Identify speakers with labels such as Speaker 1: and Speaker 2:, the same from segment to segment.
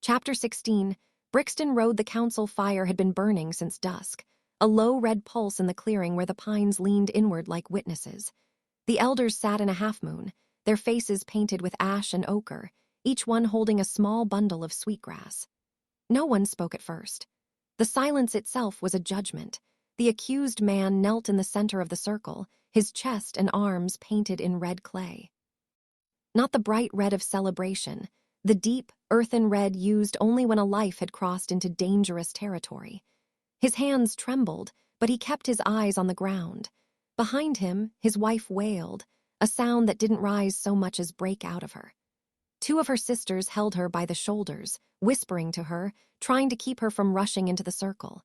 Speaker 1: Chapter 16. Brixton Road. The council fire had been burning since dusk, a low red pulse in the clearing where the pines leaned inward like witnesses. The elders sat in a half-moon, their faces painted with ash and ochre, each one holding a small bundle of sweetgrass. No one spoke at first. The silence itself was a judgment. The accused man knelt in the center of the circle, his chest and arms painted in red clay. Not the bright red of celebration, the deep, earthen red used only when a life had crossed into dangerous territory. His hands trembled, but he kept his eyes on the ground. Behind him, his wife wailed, a sound that didn't rise so much as break out of her. Two of her sisters held her by the shoulders, whispering to her, trying to keep her from rushing into the circle.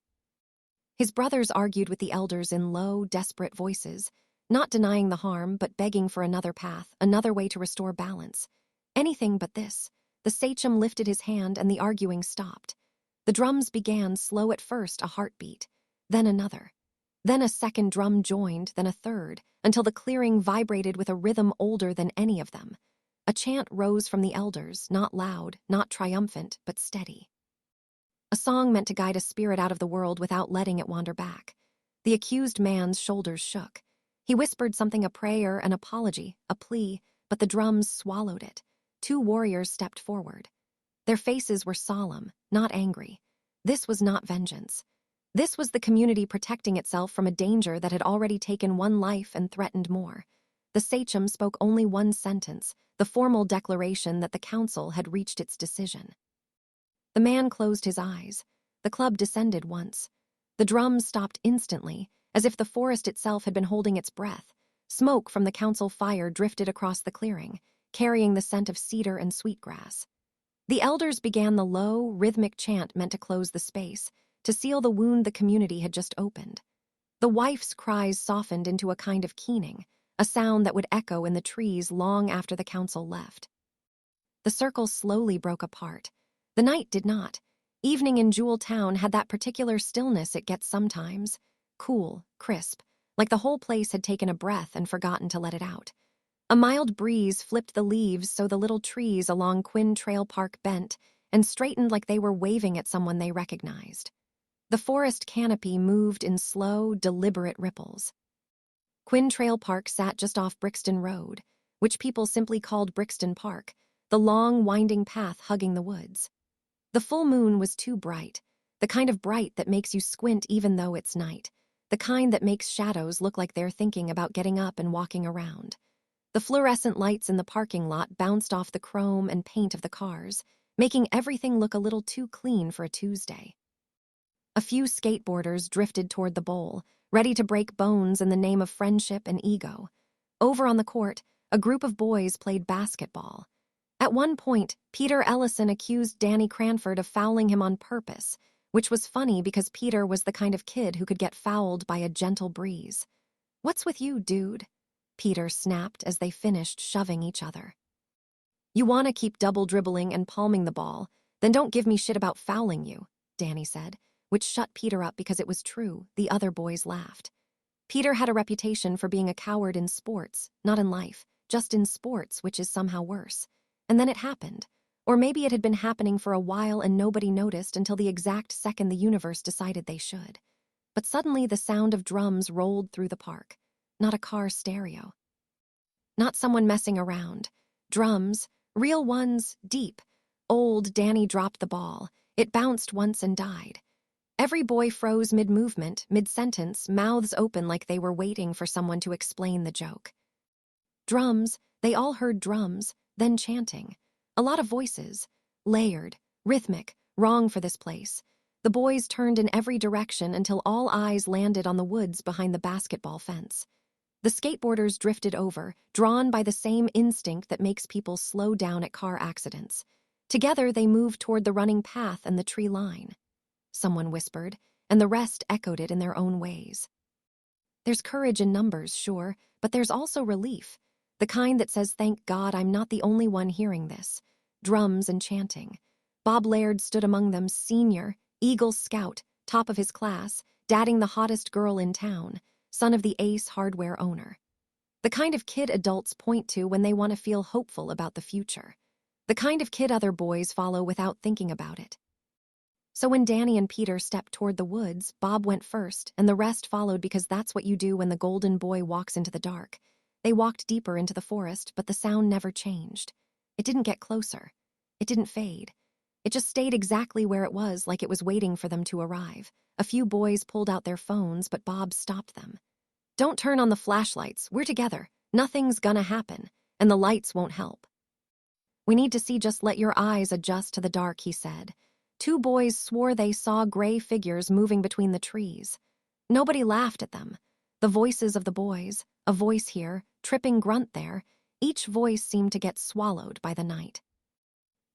Speaker 1: His brothers argued with the elders in low, desperate voices, not denying the harm but begging for another path, another way to restore balance. Anything but this. The sachem lifted his hand and the arguing stopped. The drums began, slow at first, a heartbeat, then another. Then a second drum joined, then a third, until the clearing vibrated with a rhythm older than any of them. A chant rose from the elders, not loud, not triumphant, but steady. A song meant to guide a spirit out of the world without letting it wander back. The accused man's shoulders shook. He whispered something, a prayer, an apology, a plea, but the drums swallowed it. Two warriors stepped forward. Their faces were solemn, not angry. This was not vengeance. This was the community protecting itself from a danger that had already taken one life and threatened more. The sachem spoke only one sentence, the formal declaration that the council had reached its decision. The man closed his eyes. The club descended once. The drums stopped instantly, as if the forest itself had been holding its breath. Smoke from the council fire drifted across the clearing, carrying the scent of cedar and sweetgrass. The elders began the low, rhythmic chant meant to close the space, to seal the wound the community had just opened. The wife's cries softened into a kind of keening, a sound that would echo in the trees long after the council left. The circle slowly broke apart. The night did not. Evening in Jewel Town had that particular stillness it gets sometimes, cool, crisp, like the whole place had taken a breath and forgotten to let it out. A mild breeze flipped the leaves so the little trees along Quin Trail Park bent and straightened like they were waving at someone they recognized. The forest canopy moved in slow, deliberate ripples. Quin Trail Park sat just off Brixton Road, which people simply called Brixton Park, the long, winding path hugging the woods. The full moon was too bright, the kind of bright that makes you squint even though it's night, the kind that makes shadows look like they're thinking about getting up and walking around. The fluorescent lights in the parking lot bounced off the chrome and paint of the cars, making everything look a little too clean for a Tuesday. A few skateboarders drifted toward the bowl, ready to break bones in the name of friendship and ego. Over on the court, a group of boys played basketball. At one point, Peter Ellison accused Danny Cranford of fouling him on purpose, which was funny because Peter was the kind of kid who could get fouled by a gentle breeze. "What's with you, dude?" Peter snapped as they finished shoving each other. "You want to keep double dribbling and palming the ball, then don't give me shit about fouling you," Danny said, which shut Peter up because it was true. The other boys laughed. Peter had a reputation for being a coward in sports, not in life, just in sports, which is somehow worse. And then it happened. Or maybe it had been happening for a while and nobody noticed until the exact second the universe decided they should. But suddenly the sound of drums rolled through the park. Not a car stereo. Not someone messing around. Drums, real ones, deep. Old Danny dropped the ball. It bounced once and died. Every boy froze mid-movement, mid-sentence, mouths open like they were waiting for someone to explain the joke. Drums, they all heard drums, then chanting. A lot of voices. Layered, rhythmic, wrong for this place. The boys turned in every direction until all eyes landed on the woods behind the basketball fence. The skateboarders drifted over, drawn by the same instinct that makes people slow down at car accidents. Together they moved toward the running path and the tree line. Someone whispered, and the rest echoed it in their own ways. There's courage in numbers, sure, but there's also relief. The kind that says, thank God I'm not the only one hearing this. Drums and chanting. Bob Laird stood among them, senior, Eagle Scout, top of his class, dating the hottest girl in town, son of the Ace hardware owner. The kind of kid adults point to when they want to feel hopeful about the future. The kind of kid other boys follow without thinking about it. So when Danny and Peter stepped toward the woods, Bob went first, and the rest followed because that's what you do when the golden boy walks into the dark. They walked deeper into the forest, but the sound never changed. It didn't get closer. It didn't fade. It just stayed exactly where it was, like it was waiting for them to arrive. A few boys pulled out their phones, but Bob stopped them. "Don't turn on the flashlights. We're together. Nothing's gonna happen, and the lights won't help. We need to see, just let your eyes adjust to the dark," he said. Two boys swore they saw gray figures moving between the trees. Nobody laughed at them. The voices of the boys, a voice here, tripping grunt there, each voice seemed to get swallowed by the night.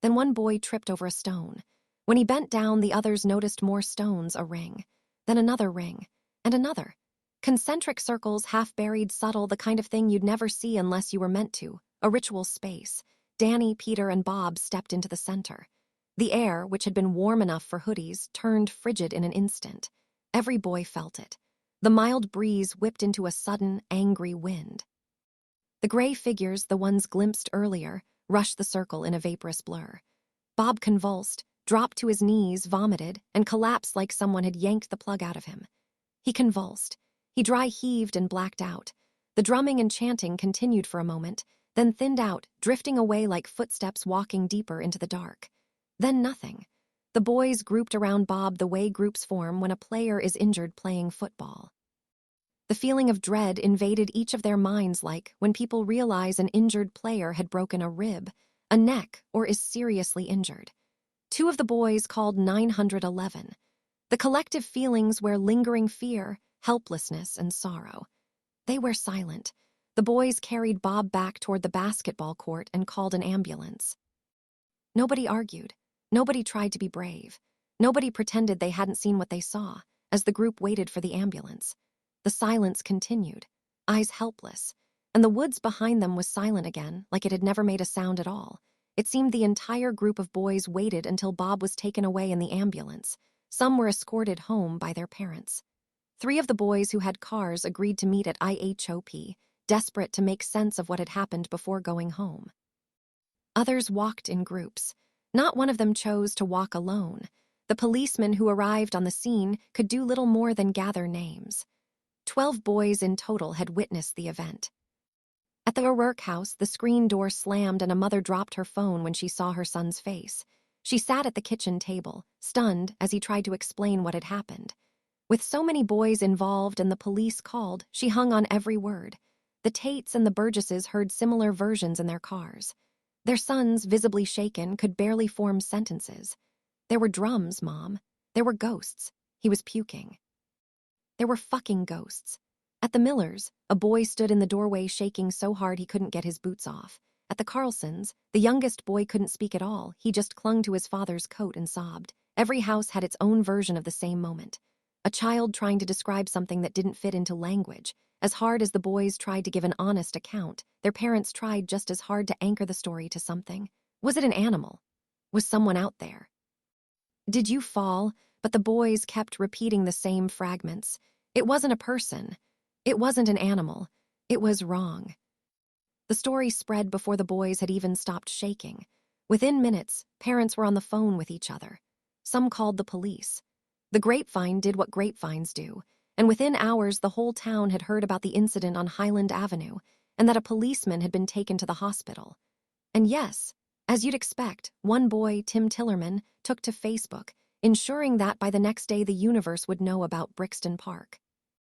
Speaker 1: Then one boy tripped over a stone. When he bent down, the others noticed more stones, a ring, then another ring, and another. Concentric circles, half-buried, subtle, the kind of thing you'd never see unless you were meant to, a ritual space. Danny, Peter, and Bob stepped into the center. The air, which had been warm enough for hoodies, turned frigid in an instant. Every boy felt it. The mild breeze whipped into a sudden, angry wind. The gray figures, the ones glimpsed earlier, rushed the circle in a vaporous blur. Bob convulsed, dropped to his knees, vomited, and collapsed like someone had yanked the plug out of him. He convulsed. He dry heaved and blacked out. The drumming and chanting continued for a moment, then thinned out, drifting away like footsteps walking deeper into the dark. Then nothing. The boys grouped around Bob the way groups form when a player is injured playing football. The feeling of dread invaded each of their minds, like when people realize an injured player had broken a rib, a neck, or is seriously injured. Two of the boys called 911. The collective feelings were lingering fear, helplessness, and sorrow. They were silent. The boys carried Bob back toward the basketball court and called an ambulance. Nobody argued. Nobody tried to be brave. Nobody pretended they hadn't seen what they saw, as the group waited for the ambulance. The silence continued, eyes helpless, and the woods behind them was silent again, like it had never made a sound at all. It seemed the entire group of boys waited until Bob was taken away in the ambulance. Some were escorted home by their parents. 3 of the boys who had cars agreed to meet at IHOP, desperate to make sense of what had happened before going home. Others walked in groups. Not one of them chose to walk alone. The policemen who arrived on the scene could do little more than gather names. 12 boys in total had witnessed the event. At the O'Rourke house, the screen door slammed and a mother dropped her phone when she saw her son's face. She sat at the kitchen table, stunned as he tried to explain what had happened. With so many boys involved and the police called, she hung on every word. The Tates and the Burgesses heard similar versions in their cars. Their sons, visibly shaken, could barely form sentences. "There were drums, Mom. There were ghosts." He was puking. There were fucking ghosts. At the Millers, a boy stood in the doorway shaking so hard he couldn't get his boots off. At the Carlsons, the youngest boy couldn't speak at all. He just clung to his father's coat and sobbed. Every house had its own version of the same moment. A child trying to describe something that didn't fit into language. As hard as the boys tried to give an honest account, their parents tried just as hard to anchor the story to something. Was it an animal? Was someone out there? "Did you fall?" But the boys kept repeating the same fragments. It wasn't a person. It wasn't an animal. It was wrong. The story spread before the boys had even stopped shaking. Within minutes, parents were on the phone with each other. Some called the police. The grapevine did what grapevines do, and within hours the whole town had heard about the incident on Highland Avenue and that a policeman had been taken to the hospital. And yes, as you'd expect, one boy, Tim Tillerman, took to Facebook, ensuring that by the next day the universe would know about Brixton Park.